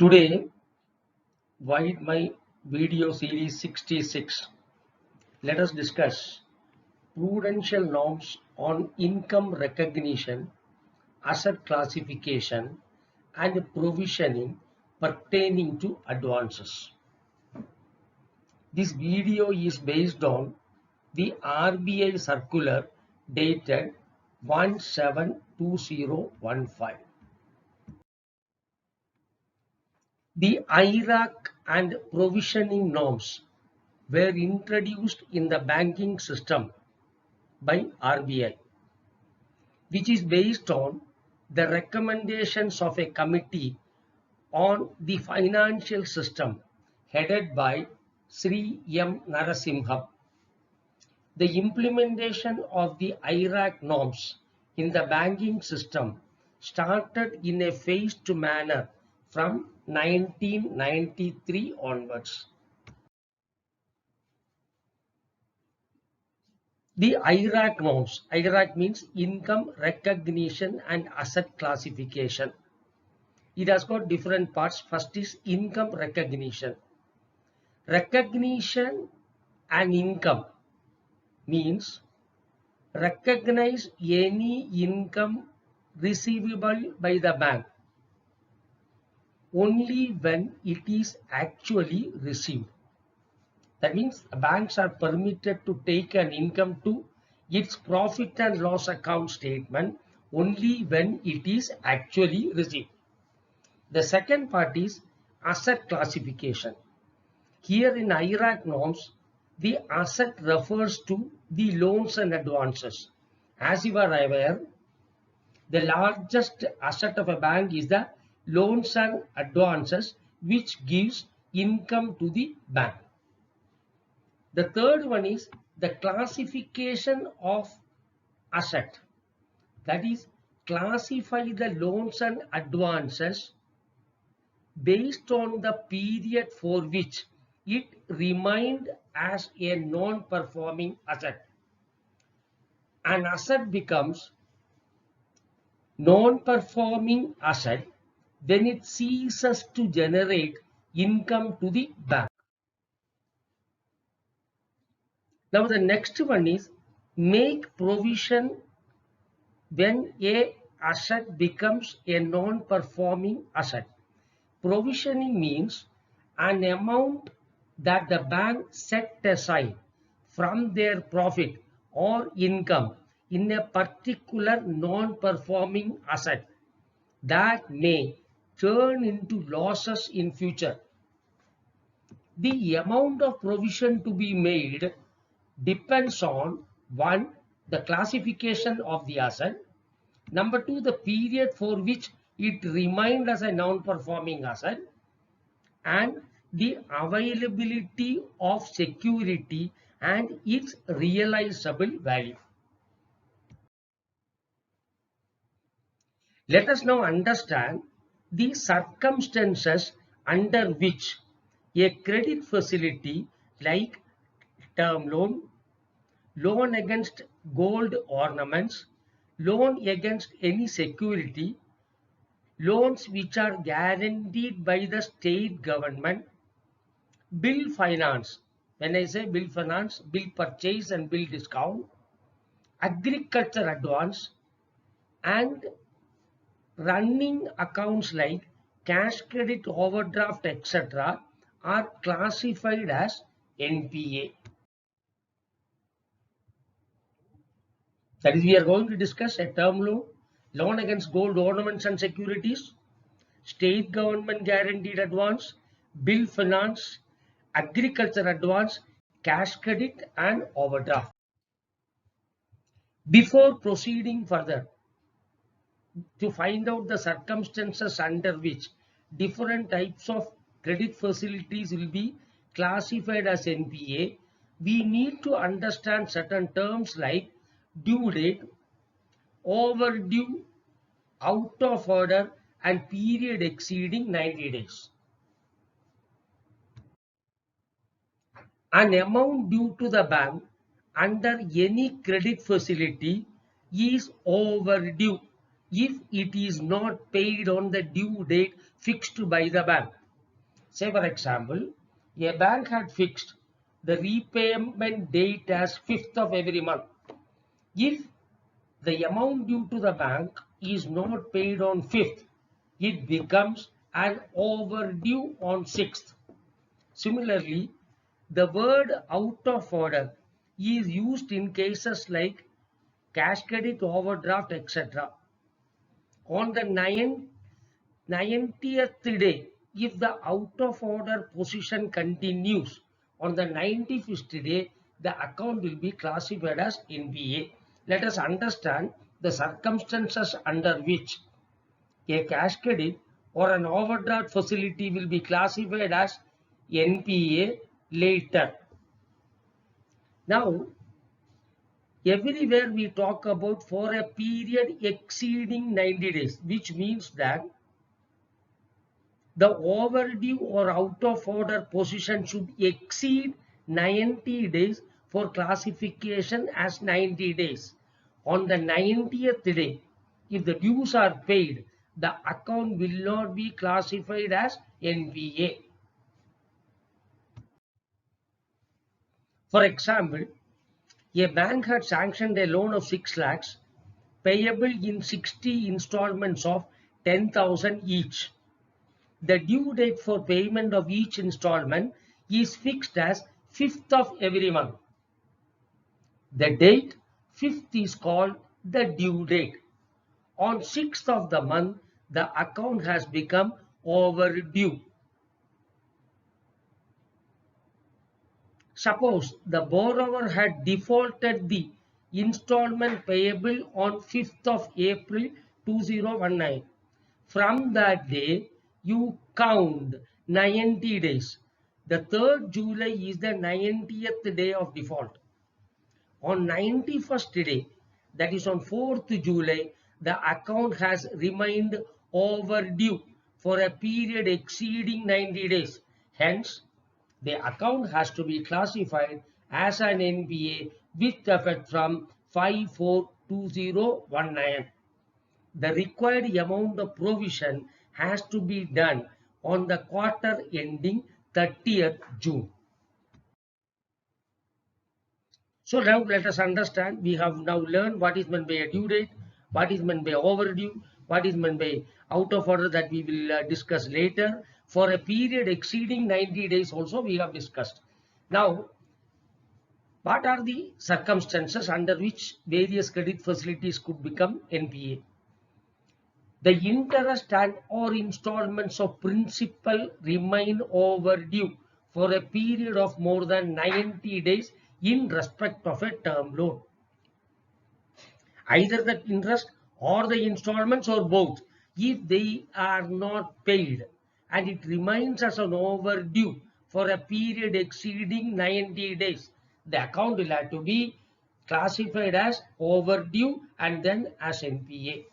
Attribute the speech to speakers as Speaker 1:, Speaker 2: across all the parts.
Speaker 1: Today, while my video series 66, let us discuss prudential norms on income recognition, asset classification, and provisioning pertaining to advances. This video is based on the RBI circular dated 172015. The IRAC and provisioning norms were introduced in the banking system by RBI, which is based on the recommendations of a committee on the financial system headed by Sri M. Narasimham. The implementation of the IRAC norms in the banking system started in a phased manner from 1993 onwards. The IRAC norms, IRAC means income recognition and asset classification. It has got different parts. First is income recognition. Recognition and income means recognize any income receivable by the bank only when it is actually received. That means banks are permitted to take an income to its profit and loss account statement only when it is actually received. The second part is asset classification. Here in IRAC norms, the asset refers to the loans and advances. As you are aware, the largest asset of a bank is the loans and advances, which gives income to the bank. The third one is the classification of asset. That is, classify the loans and advances based on the period for which it remained as a non-performing asset. An asset becomes non-performing asset when it ceases to generate income to the bank. Now the next one is make provision when a asset becomes a non-performing asset. Provisioning means an amount that the bank set aside from their profit or income in a particular non-performing asset that may turn into losses in future. The amount of provision to be made depends on 1. The classification of the asset, number 2. the period for which it remained as a non-performing asset, and the availability of security and its realizable value. Let us now understand the circumstances under which a credit facility like term loan, loan against gold ornaments, loan against any security, loans which are guaranteed by the state government, bill finance. When I say bill finance, bill purchase and bill discount, agriculture advance, and running accounts like cash credit, overdraft, etc. are classified as NPA. That is, we are going to discuss a term loan, loan against gold ornaments and securities, state government guaranteed advance, bill finance, agriculture advance, cash credit, and overdraft. Before proceeding further, to find out the circumstances under which different types of credit facilities will be classified as NPA, we need to understand certain terms like due date, overdue, out of order, and period exceeding 90 days. An amount due to the bank under any credit facility is overdue if it is not paid on the due date fixed by the bank. Say for example, a bank had fixed the repayment date as 5th of every month. If the amount due to the bank is not paid on 5th, it becomes an overdue on 6th. Similarly, the word out of order is used in cases like cash credit, overdraft, etc. On the 90th day, if the out of order position continues, on the 95th day, the account will be classified as NPA. Let us understand the circumstances under which a cash credit or an overdraft facility will be classified as NPA later. Now, everywhere we talk about for a period exceeding 90 days, which means that the overdue or out of order position should exceed 90 days for classification as 90 days. On the 90th day, if the dues are paid, the account will not be classified as NPA. For example, a bank had sanctioned a loan of 6 lakhs payable in 60 installments of 10,000 each. The due date for payment of each installment is fixed as 5th of every month. The date 5th is called the due date. On 6th of the month, the account has become overdue. Suppose the borrower had defaulted the installment payable on 5th of April 2019. From that day, you count 90 days. The 3rd July is the 90th day of default. On 91st day, that is on 4th July, the account has remained overdue for a period exceeding 90 days. Hence, the account has to be classified as an NPA with effect from 5/4/2019. The required amount of provision has to be done on the quarter ending 30th June. So now let us understand, we have now learned what is meant by a due date, what is meant by overdue, what is meant by out of order, that we will discuss later. For a period exceeding 90 days also we have discussed. Now, what are the circumstances under which various credit facilities could become NPA? The interest and or installments of principal remain overdue for a period of more than 90 days in respect of a term loan. Either the interest or the installments or both, if they are not paid and it remains as an overdue for a period exceeding 90 days, the account will have to be classified as overdue and then as NPA.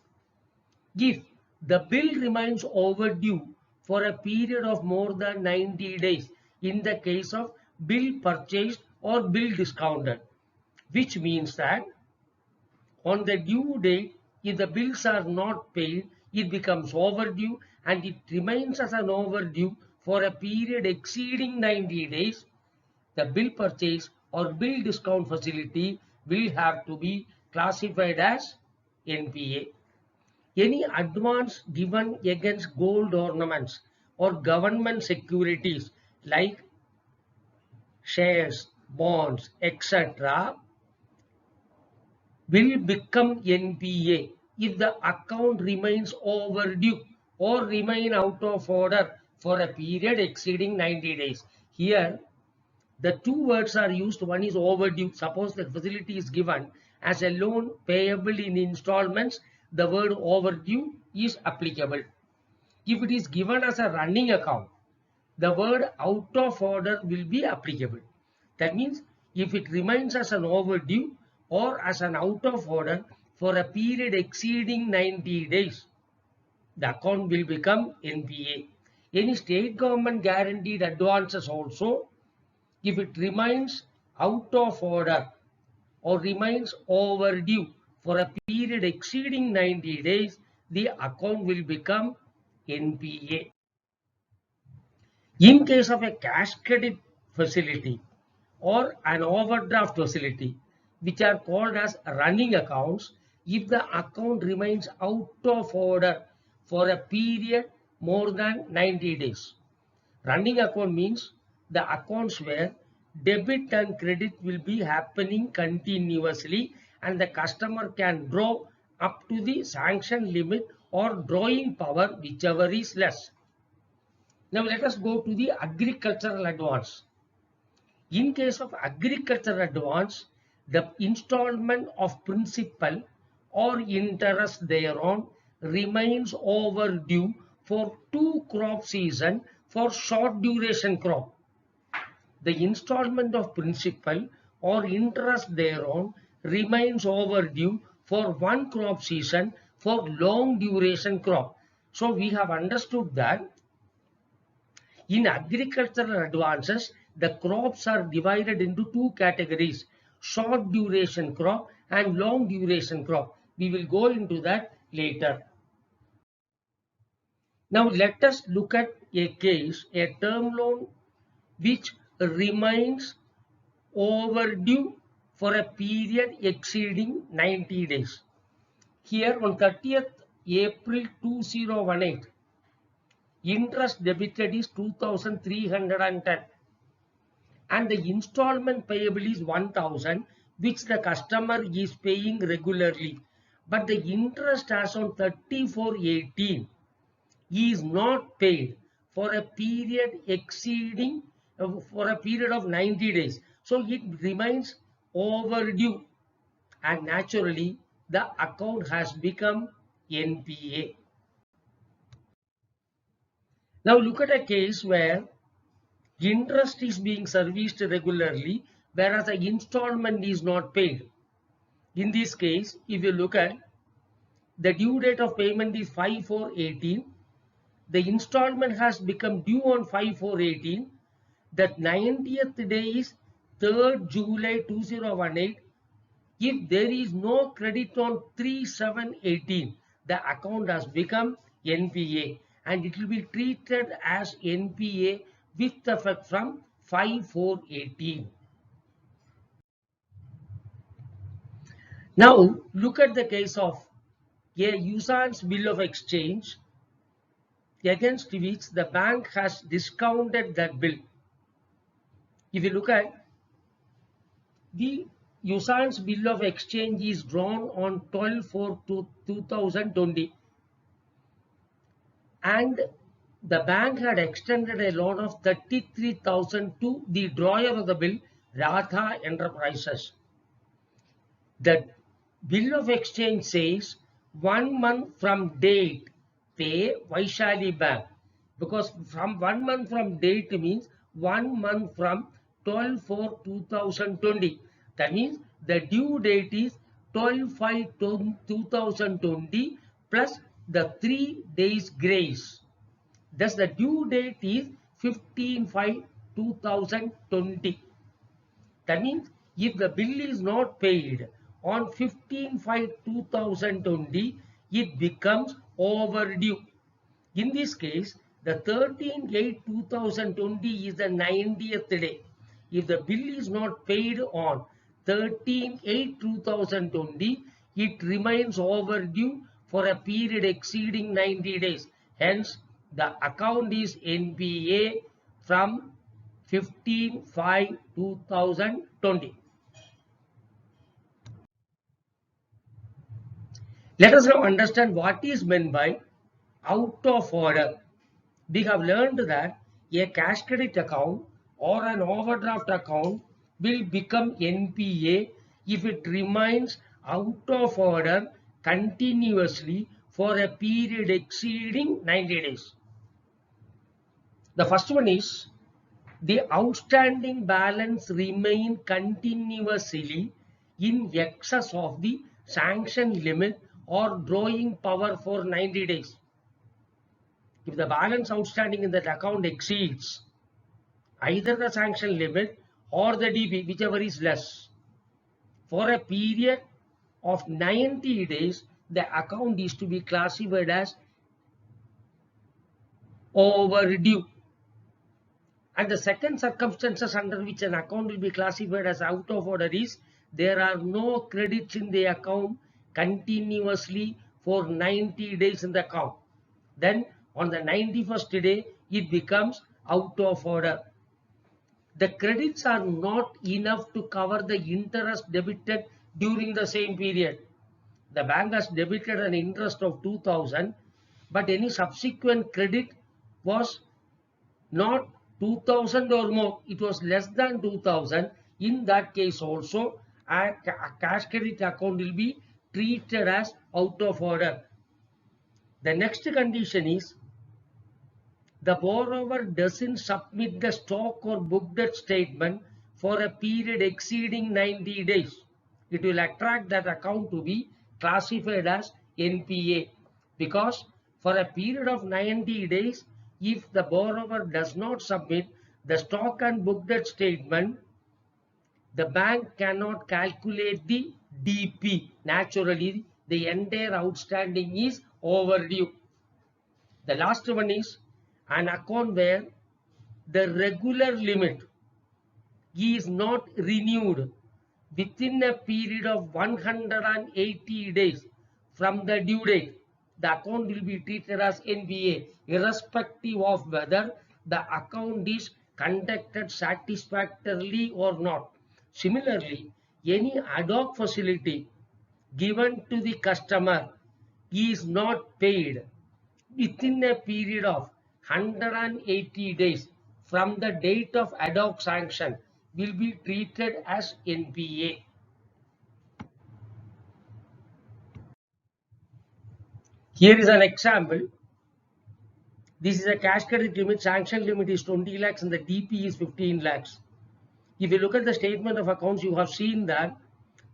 Speaker 1: If the bill remains overdue for a period of more than 90 days in the case of bill purchased or bill discounted, which means that on the due date, if the bills are not paid, it becomes overdue and it remains as an overdue for a period exceeding 90 days, the bill purchase or bill discount facility will have to be classified as NPA. Any advance given against gold ornaments or government securities like shares, bonds, etc. will become NPA if the account remains overdue or remain out of order for a period exceeding 90 days. Here, the two words are used. One is overdue. Suppose the facility is given as a loan payable in installments, the word overdue is applicable. If it is given as a running account, the word out of order will be applicable. That means if it remains as an overdue or as an out of order for a period exceeding 90 days, the account will become NPA. Any state government guaranteed advances also, if it remains out of order or remains overdue for a period exceeding 90 days, the account will become NPA. In case of a cash credit facility or an overdraft facility, which are called as running accounts, if the account remains out of order for a period more than 90 days. Running account means the accounts where debit and credit will be happening continuously and the customer can draw up to the sanction limit or drawing power, whichever is less. Now let us go to the agricultural advance. In case of agricultural advance, the installment of principal or interest thereon remains overdue for 2 crop season for short duration crop. The installment of principal or interest thereon remains overdue for 1 crop season for long duration crop. So we have understood that in agricultural advances, the crops are divided into 2 categories, short duration crop and long duration crop. We will go into that later. Now let us look at a case, a term loan which remains overdue for a period exceeding 90 days. Here on 30th April 2018, interest debited is 2,310 and the installment payable is 1,000, which the customer is paying regularly. But the interest as on 34/18 is not paid for a period exceeding for a period of 90 days. So it remains overdue and naturally the account has become NPA. Now look at a case where interest is being serviced regularly whereas the installment is not paid. In this case, if you look at the due date of payment is 5/4/18, the installment has become due on 5/4/18, that 90th day is 3rd July 2018. If there is no credit on 3/7/18, the account has become NPA and it will be treated as NPA with effect from 5/4/18. Now look at the case of a usance bill of exchange against which the bank has discounted that bill. If you look at the usance bill of exchange is drawn on 12/4/2020 and the bank had extended a loan of 33,000 to the drawer of the bill, Radha Enterprises. The bill of exchange says 1 month from date pay Vaishali Bank, because from 1 month from date means 1 month from 12/4/2020. That means the due date is 12/5/2020 plus the 3 days grace. Thus the due date is 15/5/2020. That means if the bill is not paid on 15/5/2020, it becomes overdue. In this case, the 13/8/2020 is the 90th day. If the bill is not paid on 13/8/2020, it remains overdue for a period exceeding 90 days. Hence, the account is NPA from 15/5/2020. Let us now understand what is meant by out of order. We have learned that a cash credit account or an overdraft account will become NPA if it remains out of order continuously for a period exceeding 90 days. The first one is the outstanding balance remain continuously in excess of the sanction limit or drawing power for 90 days. If the balance outstanding in that account exceeds either the sanction limit or the DP, whichever is less, for a period of 90 days, the account is to be classified as overdue. And the second circumstances under which an account will be classified as out of order is there are no credits in the account continuously for 90 days in the account. Then on the 91st day, it becomes out of order. The credits are not enough to cover the interest debited during the same period. The bank has debited an interest of 2000, but any subsequent credit was not 2000 or more, it was less than 2000. In that case also, a cash credit account will be treated as out of order. The next condition is the borrower doesn't submit the stock or book debt statement for a period exceeding 90 days. It will attract that account to be classified as NPA, because for a period of 90 days, if the borrower does not submit the stock and book debt statement, the bank cannot calculate the DP. Naturally, the entire outstanding is overdue. The last one is an account where the regular limit is not renewed within a period of 180 days from the due date. The account will be treated as NPA, irrespective of whether the account is conducted satisfactorily or not. Similarly, any ad hoc facility given to the customer is not paid within a period of 180 days from the date of ad hoc sanction will be treated as NPA. Here is an example. This is a cash credit limit. Sanction limit is 20 lakhs and the DP is 15 lakhs. If you look at the statement of accounts, you have seen that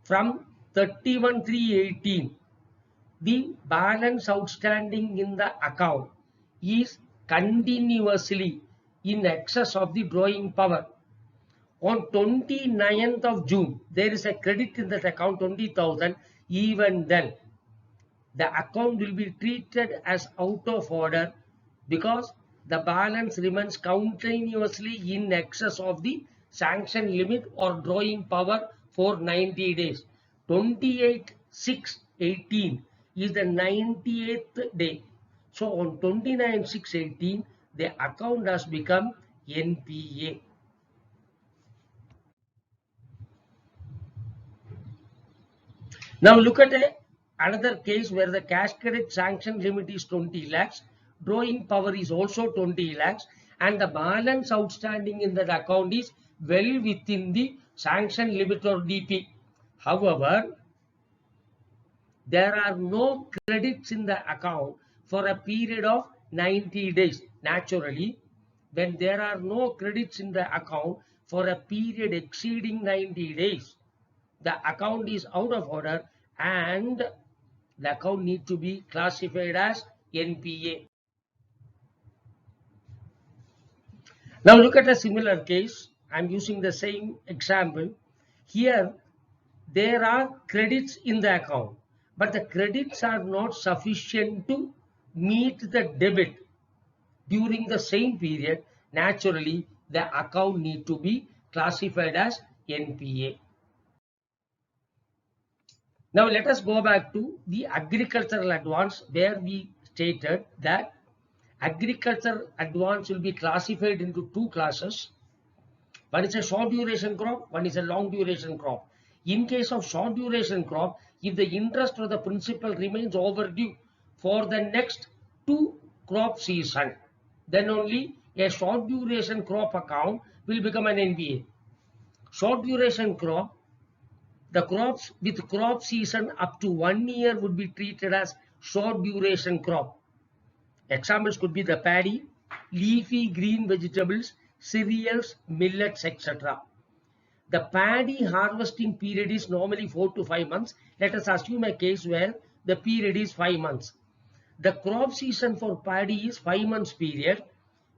Speaker 1: from 31/3/18, the balance outstanding in the account is continuously in excess of the drawing power. On 29th of June, there is a credit in that account, 20,000. Even then, the account will be treated as out of order because the balance remains continuously in excess of the sanction limit or drawing power for 90 days. 28/6/18 is the 98th day. So on 29/6/18, the account has become NPA. Now look at another case where the cash credit sanction limit is 20 lakhs, drawing power is also 20 lakhs, and the balance outstanding in that account is well within the sanction limit or DP. However, there are no credits in the account for a period of 90 days. Naturally, when there are no credits in the account for a period exceeding 90 days, the account is out of order and the account needs to be classified as NPA. Now look at a similar case. I am using the same example. Here there are credits in the account, but the credits are not sufficient to meet the debit during the same period. Naturally, the account needs to be classified as NPA. Now let us go back to the agricultural advance, where we stated that agricultural advance will be classified into two classes. One is a short duration crop, one is a long duration crop. In case of short duration crop, if the interest or the principal remains overdue for the next 2 crop season, then only a short duration crop account will become an NPA. Short duration crop, the crops with crop season up to 1 year would be treated as short duration crop. Examples could be the paddy, leafy green vegetables, cereals, millets, etc. The paddy harvesting period is normally 4 to 5 months. Let us assume a case where the period is 5 months. The crop season for paddy is 5 months period.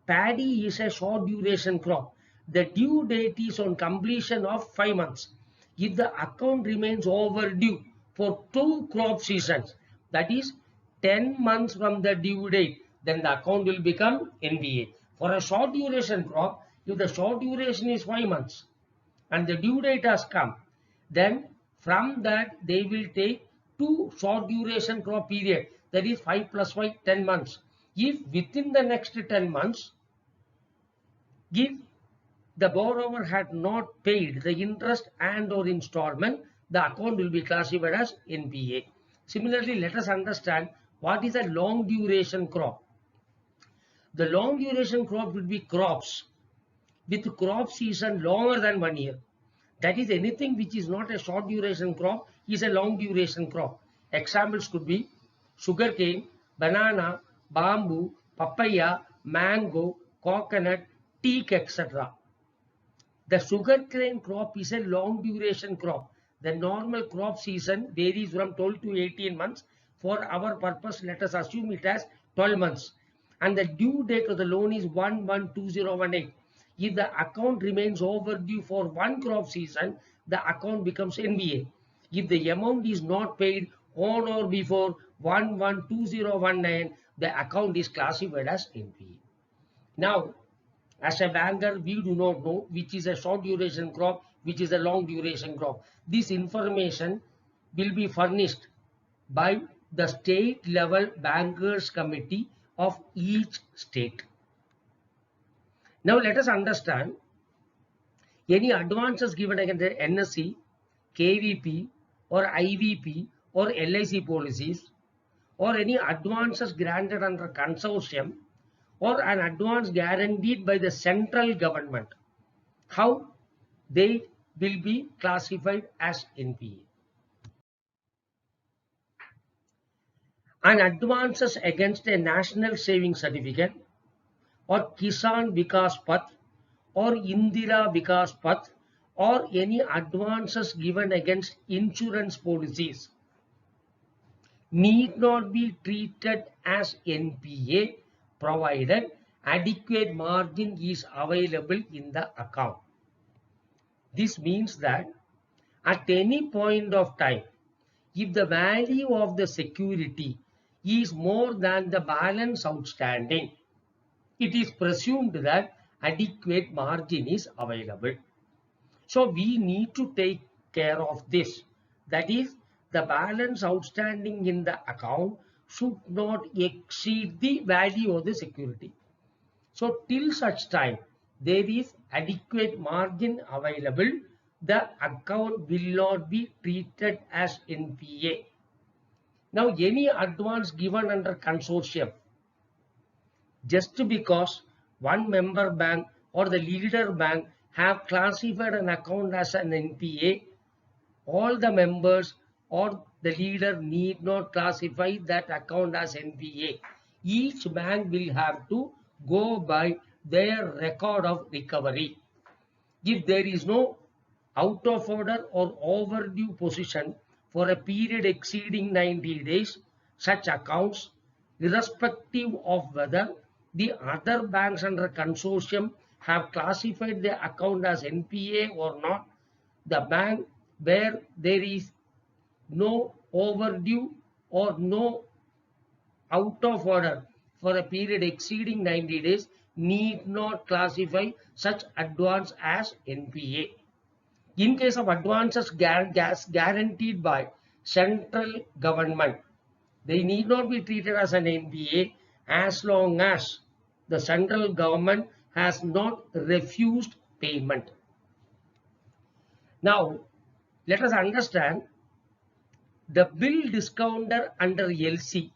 Speaker 1: Paddy is a short duration crop. The due date is on completion of 5 months. If the account remains overdue for 2 crop seasons, the that is 10 months from the due date, then the account will become NPA. For a short duration crop, if the short duration is 5 months and the due date has come, then from that they will take 2 short duration crop period, that is 5 plus 5, 10 months. If within the next 10 months, if the borrower had not paid the interest and or installment, the account will be classified as NPA. Similarly, let us understand what is a long duration crop. The long duration crop will be crops with crop season longer than 1 year. That is, anything which is not a short duration crop is a long duration crop. Examples could be sugarcane, banana, bamboo, papaya, mango, coconut, teak, etc. The sugarcane crop is a long duration crop. The normal crop season varies from 12 to 18 months. For our purpose, let us assume it as 12 months. And the due date of the loan is 1/1/2018. If the account remains overdue for one crop season, the account becomes NPA. If the amount is not paid on or before 1/1/2019, the account is classified as NPA. Now, as a banker, we do not know which is a short duration crop, which is a long duration crop. This information will be furnished by the state level bankers committee of each state. Now let us understand any advances given against the NSE, KVP or IVP or LIC policies, or any advances granted under consortium, or an advance guaranteed by the central government, how they will be classified as NPA. And advances against a national savings certificate or Kisan Vikas Path or Indira Vikas Path or any advances given against insurance policies need not be treated as NPA provided adequate margin is available in the account. This means that at any point of time, if the value of the security is more than the balance outstanding, it is presumed that adequate margin is available. So we need to take care of this. That is, the balance outstanding in the account should not exceed the value of the security. So till such time there is adequate margin available, the account will not be treated as NPA. Now, any advance given under consortium, just because one member bank or the leader bank have classified an account as an NPA, all the members or the leader need not classify that account as NPA. Each bank will have to go by their record of recovery. If there is no out of order or overdue position for a period exceeding 90 days, such accounts, irrespective of whether the other banks under consortium have classified the account as NPA or not, the bank where there is no overdue or no out of order for a period exceeding 90 days need not classify such advance as NPA. In case of advances guaranteed by central government, they need not be treated as an NPA as long as the central government has not refused payment. Now, let us understand the bill discounter under LC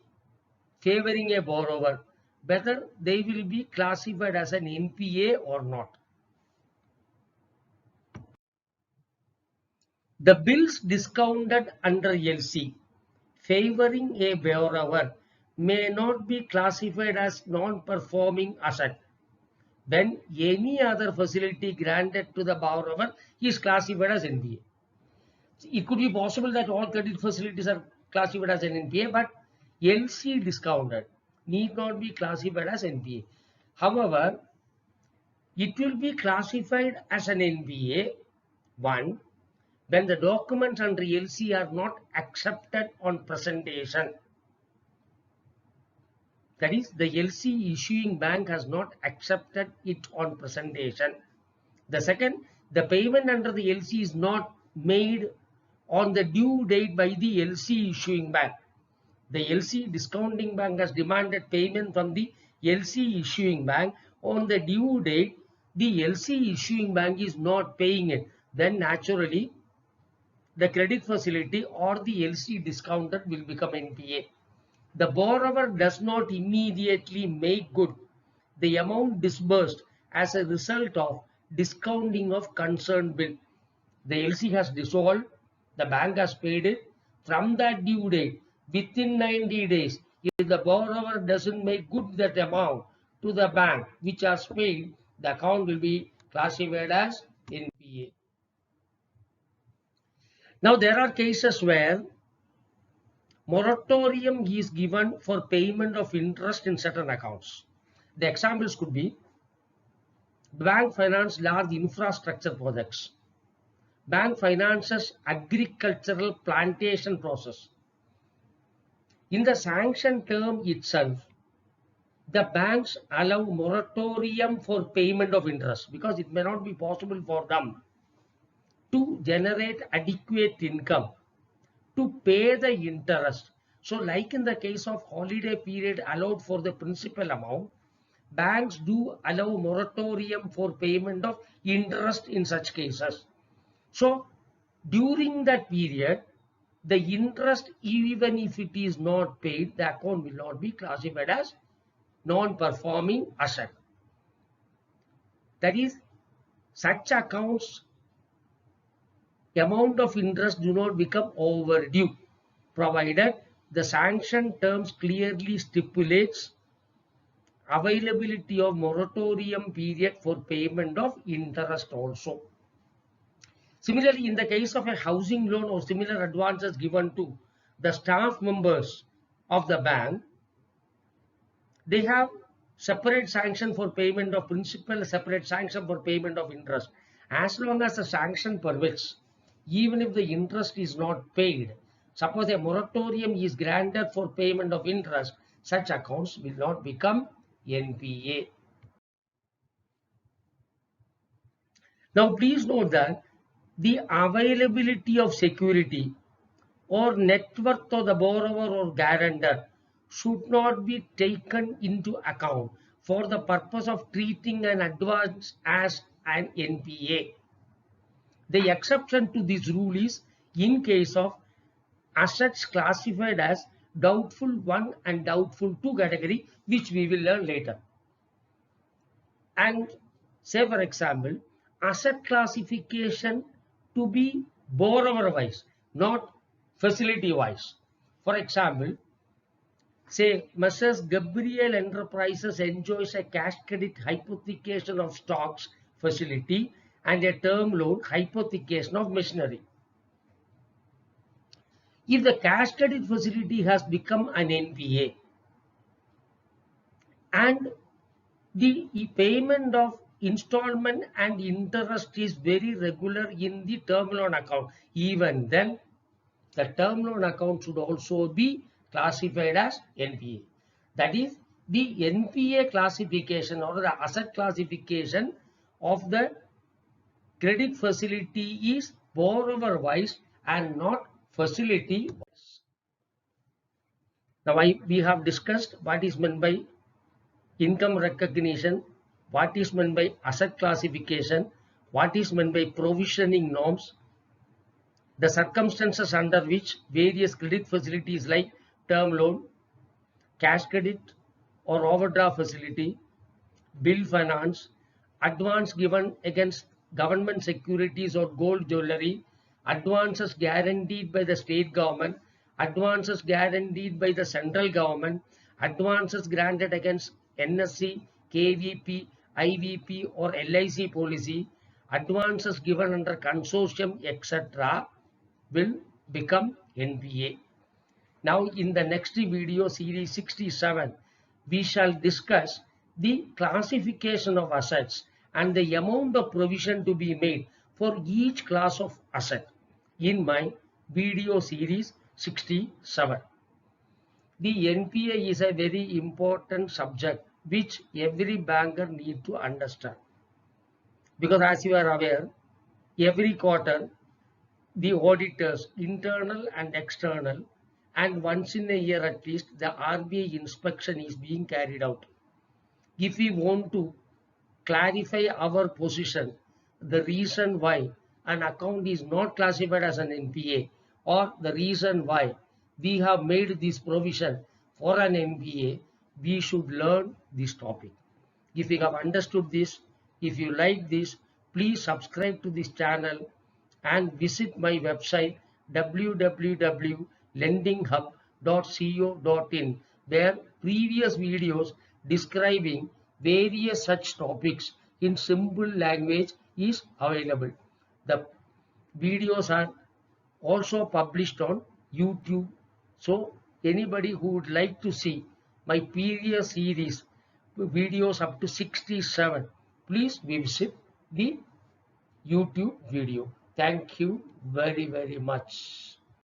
Speaker 1: favoring a borrower, whether they will be classified as an NPA or not. The bills discounted under LC favoring a borrower may not be classified as non-performing asset when any other facility granted to the borrower is classified as NPA. It could be possible that all credit facilities are classified as an NPA, but LC discounted need not be classified as NPA. However, it will be classified as an NPA, one, when the documents under LC are not accepted on presentation. That is, the LC issuing bank has not accepted it on presentation. The second, the payment under the LC is not made on the due date by the LC issuing bank. The LC discounting bank has demanded payment from the LC issuing bank on the due date. The LC issuing bank is not paying it. Then naturally, the credit facility or the LC discounted will become NPA. The borrower does not immediately make good the amount disbursed as a result of discounting of concerned bill. The LC has dissolved, the bank has paid it. From that due date, within 90 days, if the borrower doesn't make good that amount to the bank which has paid, the account will be classified as NPA. Now there are cases where moratorium is given for payment of interest in certain accounts. The examples could be bank finance large infrastructure projects. Bank finances agricultural plantation process. In the sanction term itself, the banks allow moratorium for payment of interest because it may not be possible for them to generate adequate income to pay the interest. So like in the case of holiday period allowed for the principal amount, banks do allow moratorium for payment of interest in such cases. So during that period, the interest, even if it is not paid, the account will not be classified as non-performing asset. That is, such accounts, amount of interest do not become overdue, provided the sanction terms clearly stipulates availability of moratorium period for payment of interest also. Similarly, in the case of a housing loan or similar advances given to the staff members of the bank, they have separate sanction for payment of principal, separate sanction for payment of interest. As long as the sanction permits, even if the interest is not paid, suppose a moratorium is granted for payment of interest, such accounts will not become NPA. Now please note that the availability of security or net worth of the borrower or guarantor should not be taken into account for the purpose of treating an advance as an NPA. The exception to this rule is in case of assets classified as doubtful 1 and doubtful 2 category, which we will learn later. And say for example, asset classification to be borrower wise, not facility wise. For example, say Messrs. Gabriel Enterprises enjoys a cash credit hypothecation of stocks facility and a term loan hypothecation of machinery. If the cash credit facility has become an NPA and the payment of installment and interest is very regular in the term loan account, even then the term loan account should also be classified as NPA. That is, the NPA classification or the asset classification of the credit facility is borrower wise and not facility wise. Now we have discussed what is meant by income recognition, what is meant by asset classification, what is meant by provisioning norms, the circumstances under which various credit facilities like term loan, cash credit or overdraft facility, bill finance, advance given against government securities or gold jewelry, advances guaranteed by the state government, advances guaranteed by the central government, advances granted against NSC, KVP, IVP or LIC policy, advances given under consortium, etc. will become NPA. Now in the next video, series 67, we shall discuss the classification of assets and the amount of provision to be made for each class of asset in my video series 67. The NPA is a very important subject which every banker needs to understand. Because as you are aware, every quarter the auditors, internal and external, and once in a year at least, the RBI inspection is being carried out. If we want to clarify our position, the reason why an account is not classified as an NPA, or the reason why we have made this provision for an NPA, we should learn this topic. If you have understood this, if you like this, please subscribe to this channel and visit my website www.lendinghub.co.in, where previous videos describing various such topics in simple language is available. The videos are also published on YouTube. So anybody who would like to see my previous series videos up to 67, please visit the YouTube video. Thank you very much.